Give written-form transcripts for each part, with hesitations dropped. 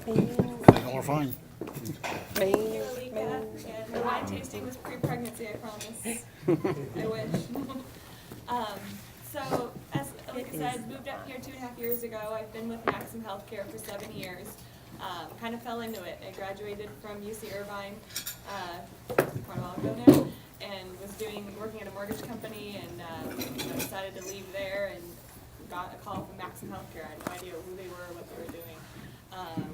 Y'all are fine. Thank you, Alika. And the wine tasting was pre-pregnancy, I promise. I wish. So, as Alika said, moved up here 2.5 years ago. I've been with Maxim Healthcare for 7 years. Kind of fell into it. I graduated from UC Irvine quite a while ago now, and was working at a mortgage company, and decided to leave there and got a call from Maxim Healthcare. I had no idea who they were, what they were doing.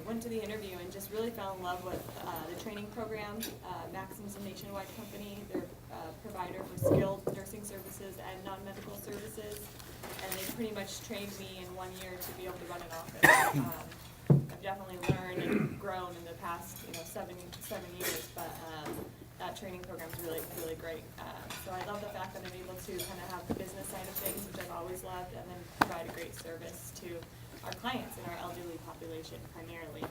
Went to the interview and just really fell in love with the training program. Maxim's a nationwide company. They're a provider for skilled nursing services and non-medical services, and they pretty much trained me in 1 year to be able to run an office. I've definitely learned and grown in the past 7 years, but that training program is really, really great. So I love the fact that I'm able to kind of have the business side of things, which I've always loved, and then provide a great service to our clients and our elderly population primarily.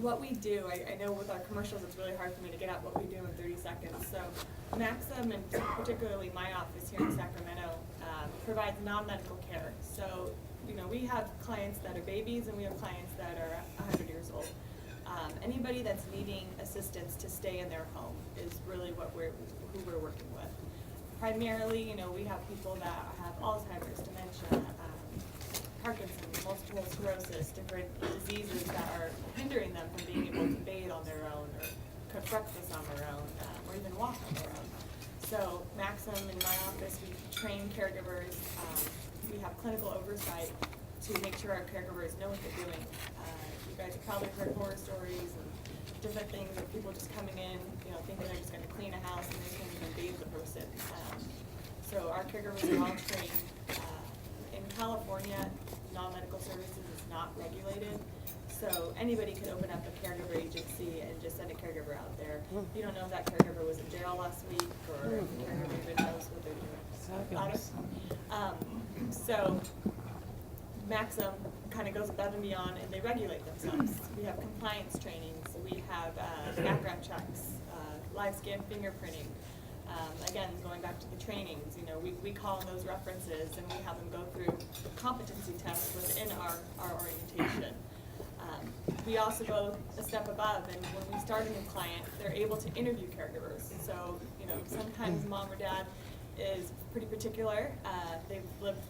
What we do, I know with our commercials it's really hard for me to get out what we do in 30 seconds. So Maxim, and particularly my office here in Sacramento, provides non-medical care. So we have clients that are babies and we have clients that are 100 years old. Anybody that's needing assistance to stay in their home is really who we're working with. Primarily, we have people that have Alzheimer's, dementia, Parkinson's, multiple sclerosis, different diseases that are hindering them from being able to bathe on their own or cook breakfast on their own, or even walk on their own. So Maxim, in my office, we train caregivers. We have clinical oversight to make sure our caregivers know what they're doing. You guys have probably heard horror stories and different things of people just coming in, thinking they're just going to clean a house and they can't even bathe the person. So our caregivers are all trained. In California, non-medical services is not regulated, so anybody could open up a caregiver agency and just send a caregiver out there. You don't know if that caregiver was in jail last week or if the caregiver even knows what they're doing. So Maxim kind of goes above and beyond, and they regulate themselves. We have compliance trainings, we have background checks, live scan fingerprinting. Again, going back to the trainings, we call in those references and we have them go through competency tests within our orientation. We also go a step above, and when we start a new client, they're able to interview caregivers. So, sometimes mom or dad is pretty particular. They've lived,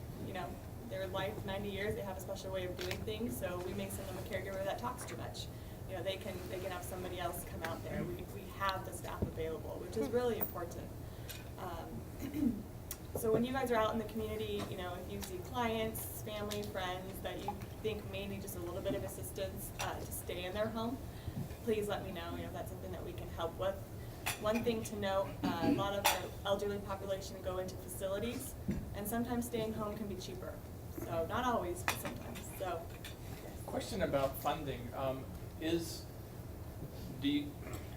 their life 90 years. They have a special way of doing things. So we may send them a caregiver that talks too much. They can have somebody else come out there. We have the staff available, which is really important. So when you guys are out in the community, if you see clients, family, friends that you think may need just a little bit of assistance to stay in their home, please let me know. If that's something that we can help with. One thing to note, a lot of our elderly population go into facilities, and sometimes staying home can be cheaper. So not always, but sometimes. So. Question about funding.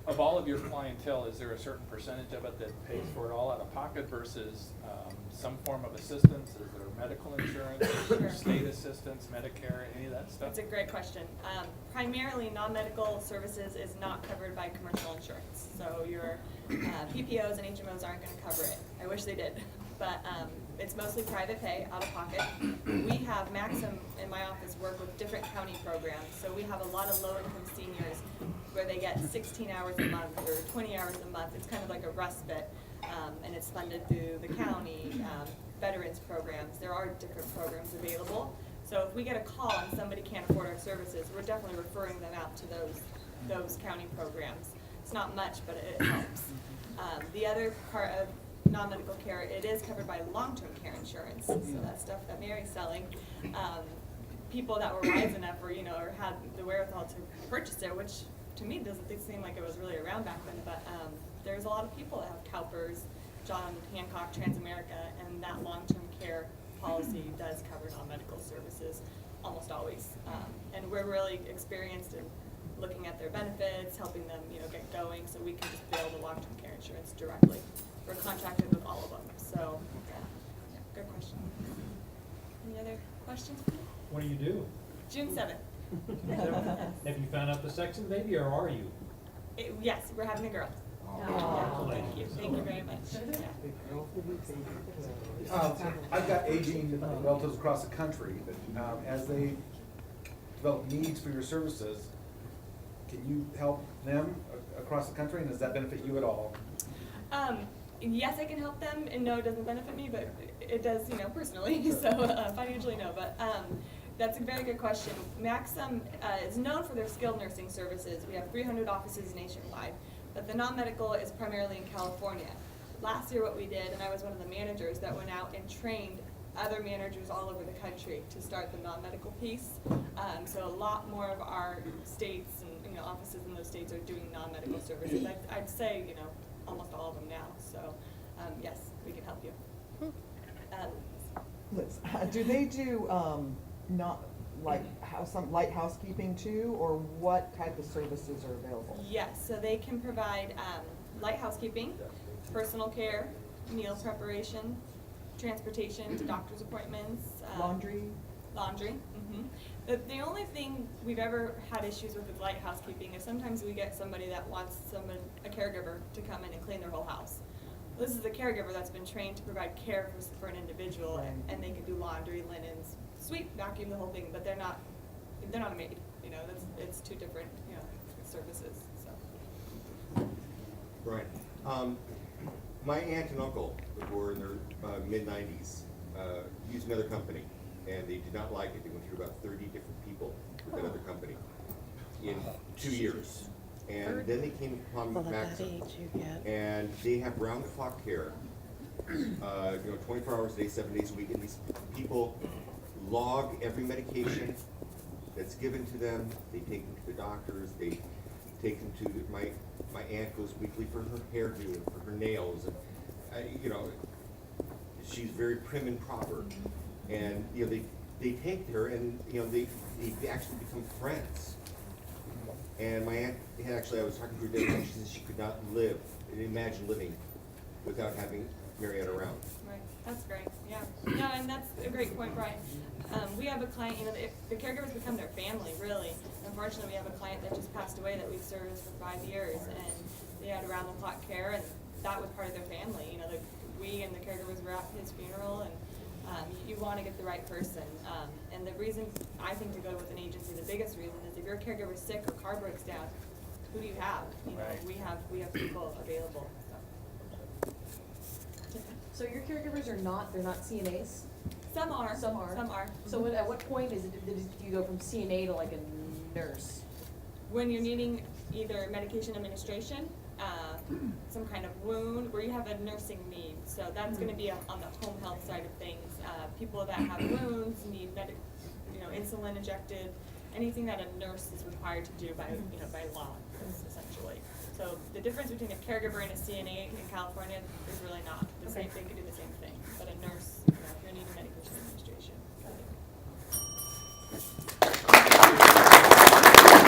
Of all of your clientele, is there a certain percentage of it that pays for it all out of pocket versus some form of assistance? Is there medical insurance, Sure. State assistance, Medicare, any of that stuff? That's a great question. Primarily, non-medical services is not covered by commercial insurance. So your PPOs and HMOs aren't going to cover it. I wish they did. But it's mostly private pay, out of pocket. We have Maxim in my office work with different county programs. So we have a lot of low-income seniors where they get 16 hours a month or 20 hours a month. It's kind of like a respite, and it's funded through the county, veterans programs. There are different programs available. So if we get a call and somebody can't afford our services, we're definitely referring them out to those county programs. It's not much, but it helps. The other part of non-medical care, it is covered by long-term care insurance. So that stuff that Mary's selling, people that were wise enough or had the wherewithal to purchase it, which to me doesn't seem like it was really around back then, but there's a lot of people that have CalPERS, John Hancock, Transamerica, and that long-term care policy does cover non-medical services almost always. And we're really experienced in looking at their benefits, helping them get going, so we can just bill the long-term care insurance directly. We're contracted with all of them. So, yeah, good question. Any other questions? What do you do? June 7th. Have you found out the sex of the baby, or are you? Yes, we're having a girl. Oh. Thank you. Thank you very much. I've got aging relatives across the country, but as they develop needs for your services, can you help them across the country, and does that benefit you at all? Yes, I can help them, and no, it doesn't benefit me, but it does, you know, personally, so financially, no, but that's a very good question. Maxim is known for their skilled nursing services. We have 300 offices nationwide, but the non-medical is primarily in California. Last year what we did, and I was one of the managers that went out and trained other managers all over the country to start the non-medical piece. So a lot more of our states and, you know, offices in those states are doing non-medical services. I'd say, you know, almost all of them now. So yes, we can help you. Liz, do they do not like some light housekeeping too, or what type of services are available? Yes, so they can provide light housekeeping, personal care, meal preparation, transportation to doctor's appointments. Laundry? Laundry. The only thing we've ever had issues with light housekeeping is sometimes we get somebody that wants a caregiver to come in and clean their whole house. This is a caregiver that's been trained to provide care for an individual, Right. and they can do laundry, linens, sweep, vacuum, the whole thing, but they're not a maid. You know, it's two different, you know, services. So. Right. My aunt and uncle, who were in their mid-90s, used another company, and they did not like it. They went through about 30 different people with that other company in 2 years. And then they came upon Maxim, and they have round-the-clock care, you know, 24 hours a day, 7 days a week, and these people log every medication that's given to them. They take them to the doctors. They take them to my aunt goes weekly for her hairdo and for her nails, and you know, she's very prim and proper, and you know they take her, and you know they actually become friends. And my aunt had actually, I was talking to her today, and she said she could not imagine living without having Marianne around. Right, that's great, yeah. No, and that's a great point, Brian. We have a client, you know, the caregivers become their family, really. Unfortunately, we have a client that just passed away that we've serviced for 5 years, and they had around-the-clock care, and that was part of their family. You know, we and the caregivers were at his funeral, and you want to get the right person. And the reason I think to go with an agency, the biggest reason is if your caregiver's sick or car breaks down, who do you have? You know, Right. we have people available. So your caregivers they're not CNAs? Some are. Some are. Some are. So at what point do you go from CNA to like a nurse? When you're needing either medication administration, some kind of wound, where you have a nursing need. So that's going to be on the home health side of things. People that have wounds need insulin injected, anything that a nurse is required to do by law, essentially. So the difference between a caregiver and a CNA in California is really not the same. They can do the same thing, but a nurse, if you're needing